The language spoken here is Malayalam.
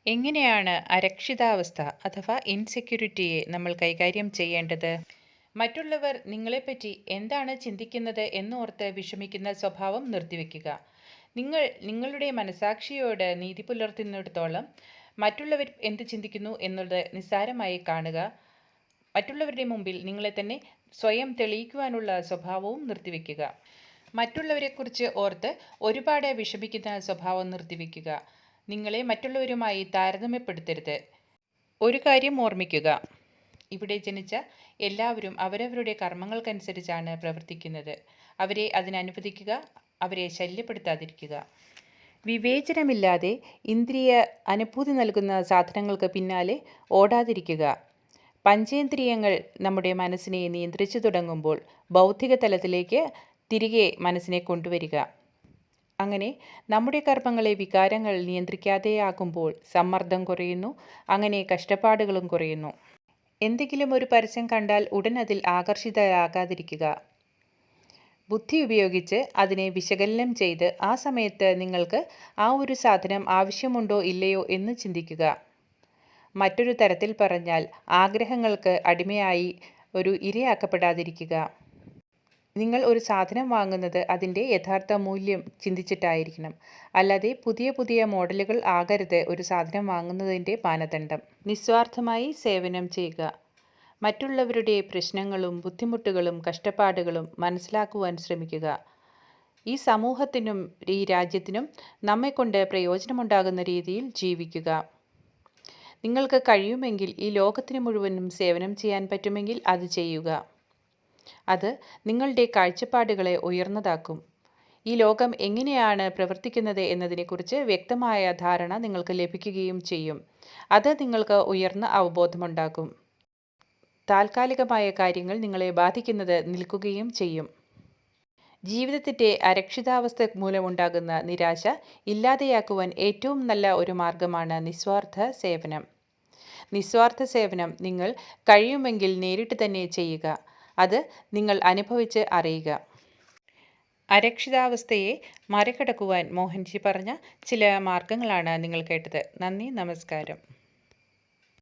എങ്ങനെയാണ് അരക്ഷിതാവസ്ഥ അഥവാ ഇൻസെക്യൂരിറ്റിയെ നമ്മൾ കൈകാര്യം ചെയ്യേണ്ടത്? മറ്റുള്ളവർ നിങ്ങളെപ്പറ്റി എന്താണ് ചിന്തിക്കുന്നത് എന്നോർത്ത് വിഷമിക്കുന്ന സ്വഭാവം നിർത്തിവെക്കുക. നിങ്ങൾ നിങ്ങളുടെ മനസാക്ഷിയോട് നീതി പുലർത്തുന്നിടത്തോളം മറ്റുള്ളവർ എന്ത് ചിന്തിക്കുന്നു എന്നത് നിസ്സാരമായി കാണുക. മറ്റുള്ളവരുടെ മുമ്പിൽ നിങ്ങളെ തന്നെ സ്വയം തെളിയിക്കുവാനുള്ള സ്വഭാവവും നിർത്തിവെക്കുക. മറ്റുള്ളവരെക്കുറിച്ച് ഓർത്ത് ഒരുപാട് വിഷമിക്കുന്ന സ്വഭാവം നിർത്തിവെക്കുക. നിങ്ങളെ മറ്റുള്ളവരുമായി താരതമ്യപ്പെടുത്തരുത്. ഒരു കാര്യം ഓർമ്മിക്കുക, ഇവിടെ ജനിച്ച എല്ലാവരും അവരവരുടെ കർമ്മങ്ങൾക്കനുസരിച്ചാണ് പ്രവർത്തിക്കുന്നത്. അവരെ അതിനനുവദിക്കുക, അവരെ ശല്യപ്പെടുത്താതിരിക്കുക. വിവേചനമില്ലാതെ ഇന്ദ്രിയ അനുഭൂതി നൽകുന്ന സാധനങ്ങൾക്ക് പിന്നാലെ ഓടാതിരിക്കുക. പഞ്ചേന്ദ്രിയങ്ങൾ നമ്മുടെ മനസ്സിനെ നിയന്ത്രിച്ചു തുടങ്ങുമ്പോൾ ബൗദ്ധിക തലത്തിലേക്ക് തിരികെ മനസ്സിനെ കൊണ്ടുവരിക. അങ്ങനെ നമ്മുടെ കർമ്മങ്ങളെ വികാരങ്ങൾ നിയന്ത്രിക്കാതെയാകുമ്പോൾ സമ്മർദ്ദം കുറയുന്നു, അങ്ങനെ കഷ്ടപ്പാടുകളും കുറയുന്നു. എന്തെങ്കിലും ഒരു പരസ്യം കണ്ടാൽ ഉടൻ അതിൽ ആകർഷിതരാകാതിരിക്കുക. ബുദ്ധി ഉപയോഗിച്ച് അതിനെ വിശകലനം ചെയ്ത് ആ സമയത്ത് നിങ്ങൾക്ക് ആ ഒരു സാധനം ആവശ്യമുണ്ടോ ഇല്ലയോ എന്ന് ചിന്തിക്കുക. മറ്റൊരു തരത്തിൽ പറഞ്ഞാൽ ആഗ്രഹങ്ങൾക്ക് അടിമയായി ഒരു ഇരയാക്കപ്പെടാതിരിക്കുക. നിങ്ങൾ ഒരു സാധനം വാങ്ങുന്നത് അതിൻ്റെ യഥാർത്ഥ മൂല്യം ചിന്തിച്ചിട്ടായിരിക്കണം, അല്ലാതെ പുതിയ പുതിയ മോഡലുകൾ ആകരുത് ഒരു സാധനം വാങ്ങുന്നതിൻ്റെ മാനദണ്ഡം. നിസ്വാർത്ഥമായി സേവനം ചെയ്യുക. മറ്റുള്ളവരുടെ പ്രശ്നങ്ങളും ബുദ്ധിമുട്ടുകളും കഷ്ടപ്പാടുകളും മനസ്സിലാക്കുവാൻ ശ്രമിക്കുക. ഈ സമൂഹത്തിനും ഈ രാജ്യത്തിനും നമ്മെക്കൊണ്ട് പ്രയോജനമുണ്ടാകുന്ന രീതിയിൽ ജീവിക്കുക. നിങ്ങൾക്ക് കഴിയുമെങ്കിൽ ഈ ലോകത്തിന് മുഴുവനും സേവനം ചെയ്യാൻ പറ്റുമെങ്കിൽ അത് ചെയ്യുക. അത് നിങ്ങളുടെ കാഴ്ചപ്പാടുകളെ ഉയർന്നതാക്കും. ഈ ലോകം എങ്ങനെയാണ് പ്രവർത്തിക്കുന്നത് എന്നതിനെക്കുറിച്ച് വ്യക്തമായ ധാരണ നിങ്ങൾക്ക് ലഭിക്കുകയും ചെയ്യും. അത് നിങ്ങൾക്ക് ഉയർന്ന അവബോധമുണ്ടാക്കും. താൽക്കാലികമായ കാര്യങ്ങൾ നിങ്ങളെ ബാധിക്കുന്നത് നിൽക്കുകയും ചെയ്യും. ജീവിതത്തിൻ്റെ അരക്ഷിതാവസ്ഥ മൂലമുണ്ടാകുന്ന നിരാശ ഇല്ലാതെയാക്കുവാൻ ഏറ്റവും നല്ല ഒരു മാർഗമാണ് നിസ്വാർത്ഥ സേവനം. നിസ്വാർത്ഥ സേവനം നിങ്ങൾ കഴിയുമെങ്കിൽ നേരിട്ട് തന്നെ ചെയ്യുക. അത് നിങ്ങൾ അനുഭവിച്ച് അറിയുക. അരക്ഷിതാവസ്ഥയെ മറികടക്കുവാൻ മോഹൻജി പറഞ്ഞ ചില മാർഗങ്ങളാണ് നിങ്ങൾ കേട്ടത്. നന്ദി, നമസ്കാരം.